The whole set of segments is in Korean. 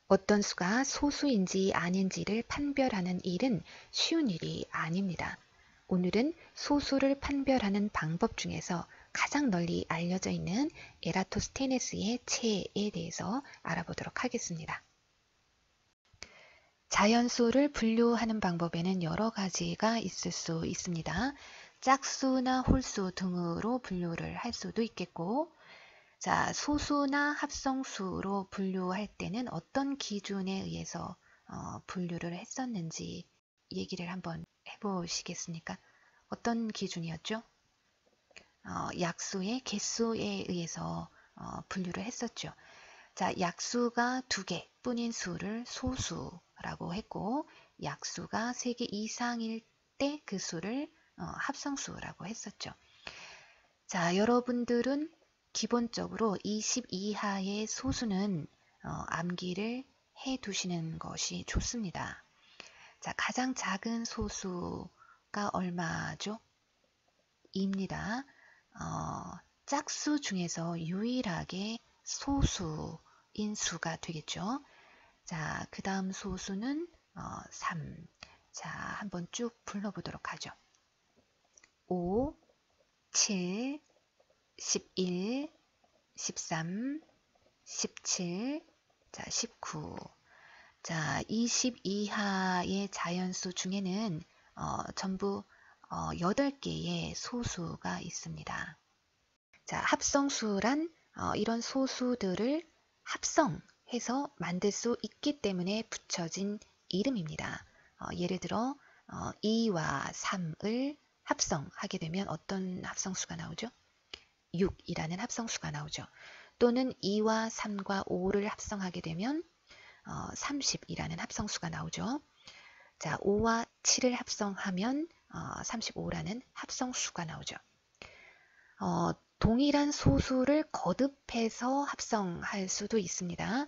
어떤 수가 소수인지 아닌지를 판별하는 일은 쉬운 일이 아닙니다. 오늘은 소수를 판별하는 방법 중에서 가장 널리 알려져 있는 에라토스테네스의 체에 대해서 알아보도록 하겠습니다. 자연수를 분류하는 방법에는 여러 가지가 있을 수 있습니다. 짝수나 홀수 등으로 분류를 할 수도 있겠고, 자, 소수나 합성수로 분류할 때는 어떤 기준에 의해서 분류를 했었는지 얘기를 한번 해보시겠습니까? 어떤 기준이었죠? 약수의 개수에 의해서 분류를 했었죠. 자, 약수가 2개 뿐인 수를 소수라고 했고, 약수가 3개 이상일 때 그 수를 합성수라고 했었죠. 자, 여러분들은 기본적으로 20 이하의 소수는 암기를 해 두시는 것이 좋습니다. 자, 가장 작은 소수가 얼마죠? 2입니다. 짝수 중에서 유일하게 소수인 수가 되겠죠. 자, 그 다음 소수는 3. 자, 한번 쭉 불러보도록 하죠. 5, 7, 11, 13, 17, 자, 19. 자, 20 이하의 자연수 중에는 전부 8개의 소수가 있습니다. 자, 합성수란 이런 소수들을 합성해서 만들 수 있기 때문에 붙여진 이름입니다. 예를 들어 2와 3을 합성하게 되면 어떤 합성수가 나오죠? 6이라는 합성수가 나오죠. 또는 2와 3과 5를 합성하게 되면 30이라는 합성수가 나오죠. 자, 5와 7을 합성하면 35라는 합성수가 나오죠. 동일한 소수를 거듭해서 합성할 수도 있습니다.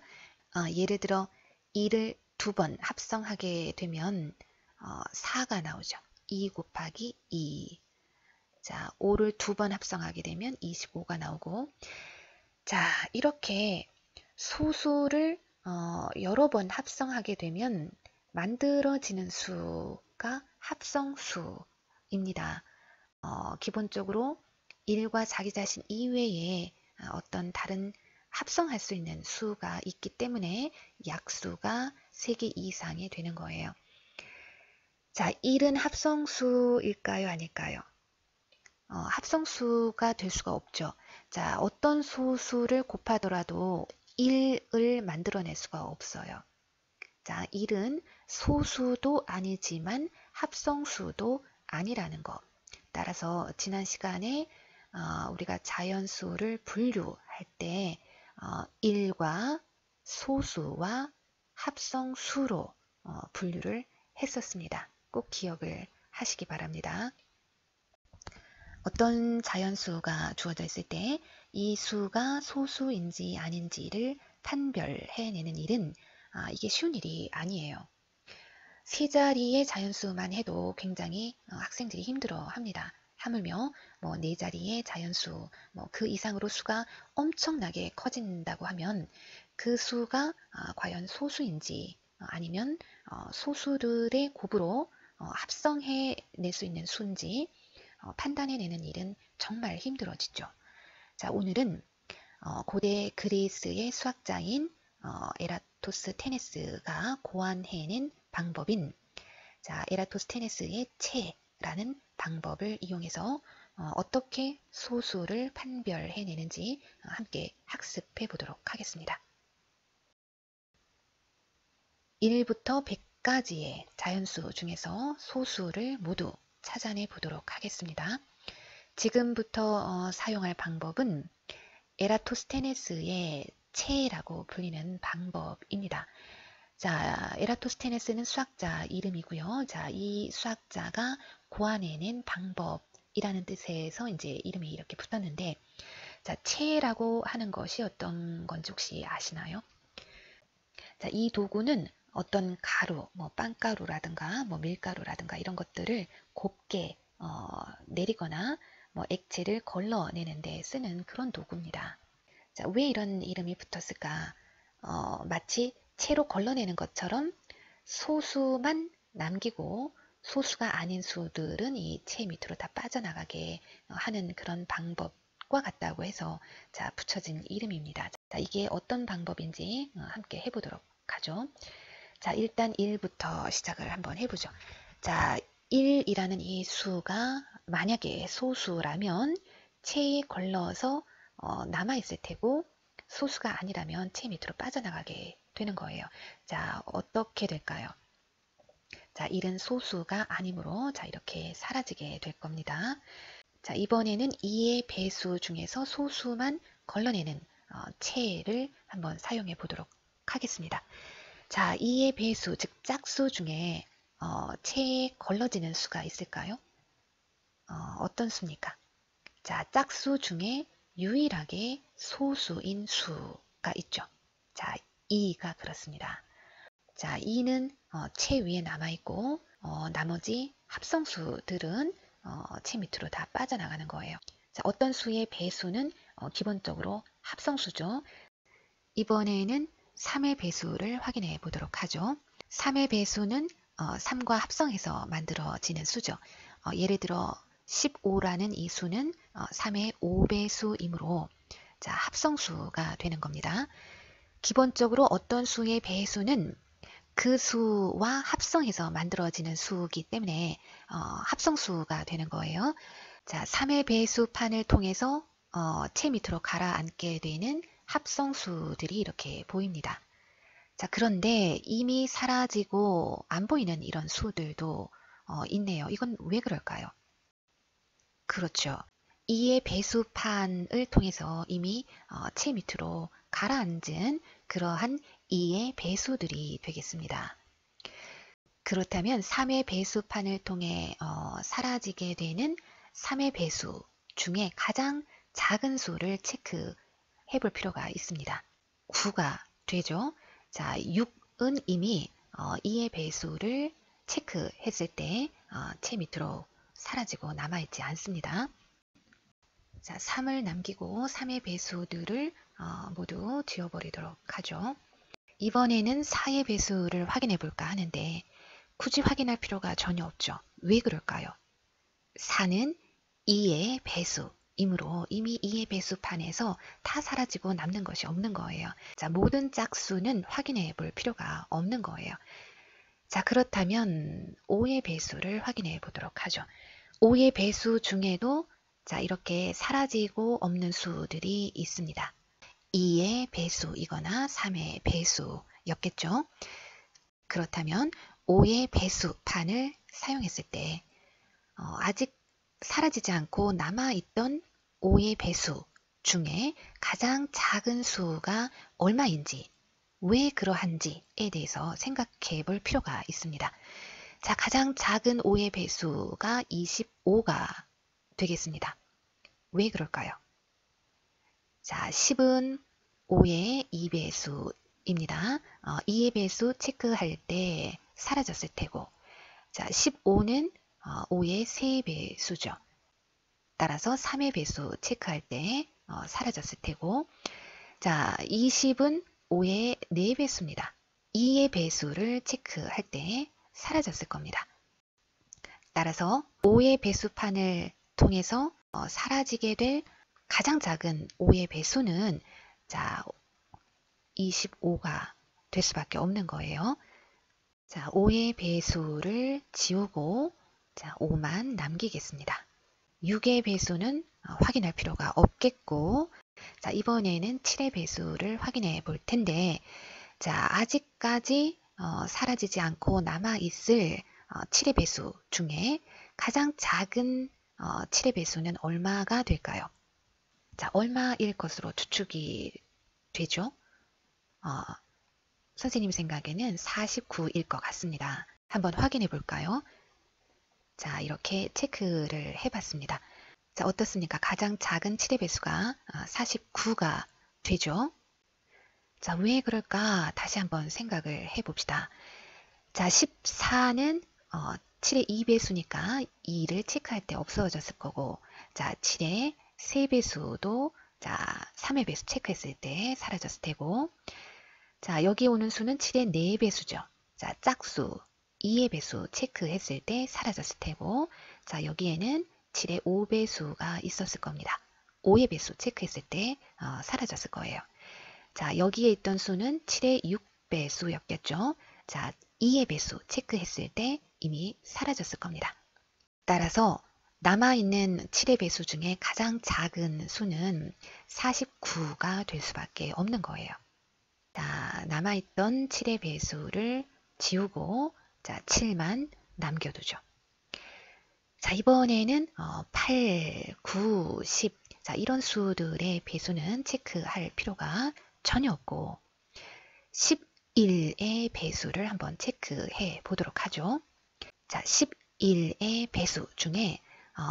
예를 들어 2를 2번 합성하게 되면 4가 나오죠. 2 곱하기 2. 자, 5를 2번 합성하게 되면 25가 나오고, 자, 이렇게 소수를 여러 번 합성하게 되면 만들어지는 수가 합성수입니다. 기본적으로 1과 자기 자신 이외에 어떤 다른 합성할 수 있는 수가 있기 때문에 약수가 3개 이상이 되는 거예요. 자, 1은 합성수일까요? 아닐까요? 합성수가 될 수가 없죠. 자, 어떤 소수를 곱하더라도 1을 만들어낼 수가 없어요. 자, 1은 소수도 아니지만 합성수도 아니라는 것. 따라서 지난 시간에 우리가 자연수를 분류할 때 1과 소수와 합성수로 분류를 했었습니다. 꼭 기억을 하시기 바랍니다. 어떤 자연수가 주어져 있을 때 이 수가 소수인지 아닌지를 판별해내는 일은 이게 쉬운 일이 아니에요. 3자리의 자연수만 해도 굉장히 학생들이 힘들어합니다. 하물며 4자리의 자연수, 그 이상으로 수가 엄청나게 커진다고 하면 그 수가 과연 소수인지 아니면 소수들의 곱으로 합성해낼 수 있는 수인지 판단해내는 일은 정말 힘들어지죠. 자, 오늘은 고대 그리스의 수학자인 에라토스테네스가 고안해낸 방법인 에라토스테네스의 체라는 방법을 이용해서 어떻게 소수를 판별해내는지 함께 학습해 보도록 하겠습니다. 1부터 100까지의 자연수 중에서 소수를 모두 찾아내 보도록 하겠습니다. 지금부터 사용할 방법은 에라토스테네스의 체라고 불리는 방법입니다. 자, 에라토스테네스는 수학자 이름이고요. 자, 이 수학자가 고안해낸 방법이라는 뜻에서 이제 이름이 이렇게 붙었는데, 자, 체라고 하는 것이 어떤 건지 혹시 아시나요? 자, 이 도구는 어떤 가루, 빵가루라든가 밀가루라든가 이런 것들을 곱게 내리거나 액체를 걸러내는 데 쓰는 그런 도구입니다. 자, 왜 이런 이름이 붙었을까? 마치 채로 걸러내는 것처럼 소수만 남기고 소수가 아닌 수들은 이 채 밑으로 다 빠져나가게 하는 그런 방법과 같다고 해서 자 붙여진 이름입니다. 자, 이게 어떤 방법인지 함께 해보도록 하죠. 자, 일단 1부터 시작을 한번 해보죠. 자, 1이라는 이 수가 만약에 소수라면 채에 걸러서 남아있을 테고 소수가 아니라면 채 밑으로 빠져나가게 되는 거예요. 자, 어떻게 될까요? 자, 1은 소수가 아니므로 자, 이렇게 사라지게 될 겁니다. 자, 이번에는 2의 배수 중에서 소수만 걸러내는 채를 한번 사용해 보도록 하겠습니다. 자, 2의 배수, 즉 짝수 중에 채에 걸러지는 수가 있을까요? 어떤 수입니까? 자, 짝수 중에 유일하게 소수인 수가 있죠. 자, 2가 그렇습니다. 자, 2는 채 위에 남아있고 나머지 합성수들은 채 밑으로 다 빠져나가는 거예요. 자, 어떤 수의 배수는 기본적으로 합성수죠. 이번에는 3의 배수를 확인해 보도록 하죠. 3의 배수는 3과 합성해서 만들어지는 수죠. 예를 들어 15라는 이 수는 3의 5배수이므로 자, 합성수가 되는 겁니다. 기본적으로 어떤 수의 배수는 그 수와 합성해서 만들어지는 수이기 때문에 합성수가 되는 거예요. 자, 3의 배수판을 통해서 채 밑으로 가라앉게 되는 합성수들이 이렇게 보입니다. 자, 그런데 이미 사라지고 안 보이는 이런 수들도 있네요. 이건 왜 그럴까요? 그렇죠. 2의 배수판을 통해서 이미 채 밑으로 가라앉은 그러한 2의 배수들이 되겠습니다. 그렇다면 3의 배수판을 통해 사라지게 되는 3의 배수 중에 가장 작은 수를 체크해 볼 필요가 있습니다. 9가 되죠. 자, 6은 이미 2의 배수를 체크했을 때 채 밑으로 사라지고 남아있지 않습니다. 자, 3을 남기고 3의 배수들을 모두 지워버리도록 하죠. 이번에는 4의 배수를 확인해 볼까 하는데 굳이 확인할 필요가 전혀 없죠. 왜 그럴까요? 4는 2의 배수이므로 이미 2의 배수판에서 다 사라지고 남는 것이 없는 거예요. 자, 모든 짝수는 확인해 볼 필요가 없는 거예요. 자, 그렇다면 5의 배수를 확인해 보도록 하죠. 5의 배수 중에도 자, 이렇게 사라지고 없는 수들이 있습니다. 2의 배수이거나 3의 배수였겠죠. 그렇다면 5의 배수판을 사용했을 때 아직 사라지지 않고 남아있던 5의 배수 중에 가장 작은 수가 얼마인지, 왜 그러한지에 대해서 생각해 볼 필요가 있습니다. 자, 가장 작은 5의 배수가 25가 되겠습니다. 왜 그럴까요? 자, 10은 5의 2배수입니다. 2의 배수 체크할 때 사라졌을 테고, 자, 15는 5의 3배수죠. 따라서 3의 배수 체크할 때 사라졌을 테고, 자, 20은 5의 4배수입니다. 2의 배수를 체크할 때 사라졌을 겁니다. 따라서 5의 배수판을 통해서 사라지게 될 가장 작은 5의 배수는 자, 25가 될 수밖에 없는 거예요. 자, 5의 배수를 지우고 자, 5만 남기겠습니다. 6의 배수는 확인할 필요가 없겠고, 자, 이번에는 7의 배수를 확인해 볼 텐데, 자, 아직까지 사라지지 않고 남아있을 7의 배수 중에 가장 작은 7의 배수는 얼마가 될까요? 자, 얼마일 것으로 추측이 되죠? 선생님 생각에는 49일 것 같습니다. 한번 확인해 볼까요? 자, 이렇게 체크를 해봤습니다. 자, 어떻습니까? 가장 작은 7의 배수가 49가 되죠? 자, 왜 그럴까? 다시 한번 생각을 해봅시다. 자, 14는 7의 2배수니까 2를 체크할 때 없어졌을 거고, 자, 7의 3배수도 자, 3의 배수 체크했을 때 사라졌을 테고, 자, 여기 오는 수는 7의 4배수죠. 자, 짝수 2의 배수 체크했을 때 사라졌을 테고, 자, 여기에는 7의 5배수가 있었을 겁니다. 5의 배수 체크했을 때 사라졌을 거예요. 자, 여기에 있던 수는 7의 6배수였겠죠. 자, 2의 배수 체크했을 때 이미 사라졌을 겁니다. 따라서 남아있는 7의 배수 중에 가장 작은 수는 49가 될 수밖에 없는 거예요. 자, 남아있던 7의 배수를 지우고, 자, 7만 남겨두죠. 자, 이번에는 8, 9, 10, 자, 이런 수들의 배수는 체크할 필요가 전혀 없고, 11의 배수를 한번 체크해 보도록 하죠. 자, 11의 배수 중에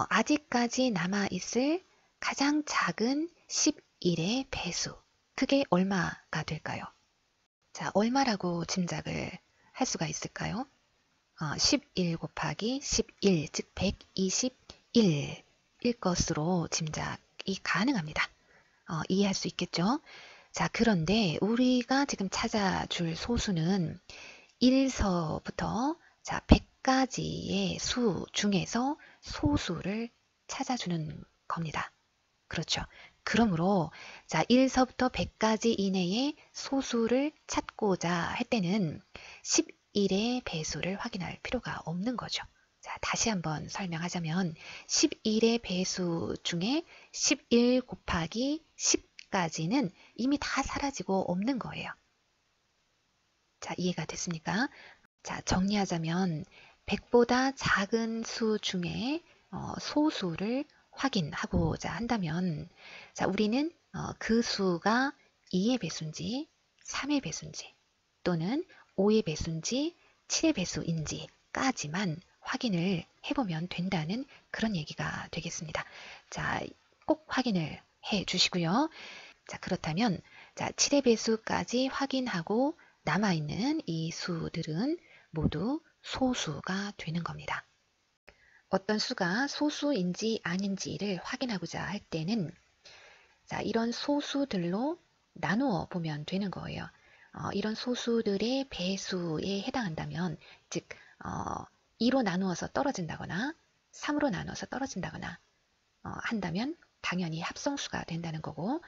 아직까지 남아있을 가장 작은 11의 배수, 그게 얼마가 될까요? 자, 얼마라고 짐작을 할 수가 있을까요? 11 곱하기 11, 즉 121일 것으로 짐작이 가능합니다. 이해할 수 있겠죠? 자, 그런데 우리가 지금 찾아줄 소수는 1서부터 자, 100까지의 수 중에서 소수를 찾아주는 겁니다. 그렇죠. 그러므로 자, 1서부터 100까지 이내의 소수를 찾고자 할 때는 11의 배수를 확인할 필요가 없는 거죠. 자, 다시 한번 설명하자면 11의 배수 중에 11 곱하기 10까지는 이미 다 사라지고 없는 거예요. 자, 이해가 됐습니까? 자, 정리하자면 100보다 작은 수 중에 소수를 확인하고자 한다면, 자, 우리는 그 수가 2의 배수인지 3의 배수인지 또는 5의 배수인지 7의 배수인지까지만 확인을 해보면 된다는 그런 얘기가 되겠습니다. 자, 꼭 확인을 해 주시고요. 자, 그렇다면 자, 7의 배수까지 확인하고 남아있는 이 수들은 모두 소수가 되는 겁니다. 어떤 수가 소수인지 아닌지를 확인하고자 할 때는 자, 이런 소수들로 나누어 보면 되는 거예요. 이런 소수들의 배수에 해당한다면, 즉 2로 나누어서 떨어진다거나 3으로 나누어서 떨어진다거나 한다면 당연히 합성수가 된다는 거고,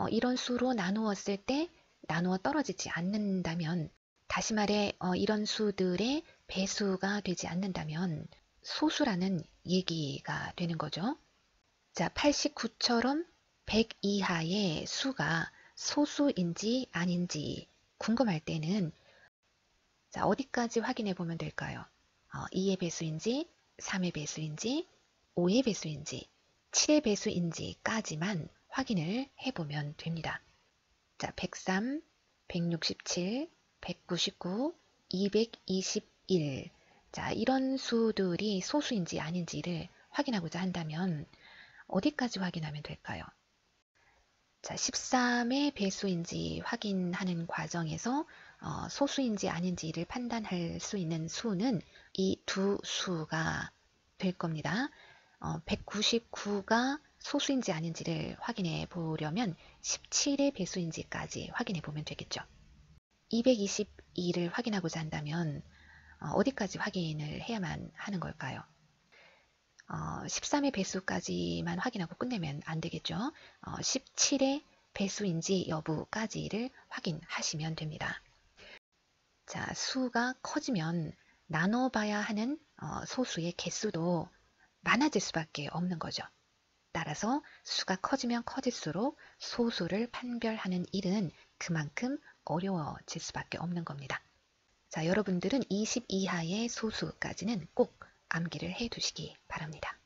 이런 수로 나누었을 때 나누어 떨어지지 않는다면, 다시 말해 이런 수들의 배수가 되지 않는다면 소수라는 얘기가 되는 거죠. 자, 89처럼 100 이하의 수가 소수인지 아닌지 궁금할 때는 자, 어디까지 확인해 보면 될까요? 2의 배수인지 3의 배수인지 5의 배수인지 7의 배수인지까지만 확인을 해보면 됩니다. 자, 103, 167, 199, 221. 자, 이런 수들이 소수인지 아닌지를 확인하고자 한다면 어디까지 확인하면 될까요? 자, 13의 배수인지 확인하는 과정에서 소수인지 아닌지를 판단할 수 있는 수는 이 두 수가 될 겁니다. 199가 소수인지 아닌지를 확인해 보려면 17의 배수인지까지 확인해 보면 되겠죠. 222를 확인하고자 한다면 어디까지 확인을 해야만 하는 걸까요? 13의 배수까지만 확인하고 끝내면 안 되겠죠. 17의 배수인지 여부까지를 확인하시면 됩니다. 자, 수가 커지면 나눠봐야 하는 소수의 개수도 많아질 수밖에 없는 거죠. 따라서 수가 커지면 커질수록 소수를 판별하는 일은 그만큼 어려워질 수밖에 없는 겁니다. 자, 여러분들은 20 이하의 소수까지는 꼭 암기를 해 두시기 바랍니다.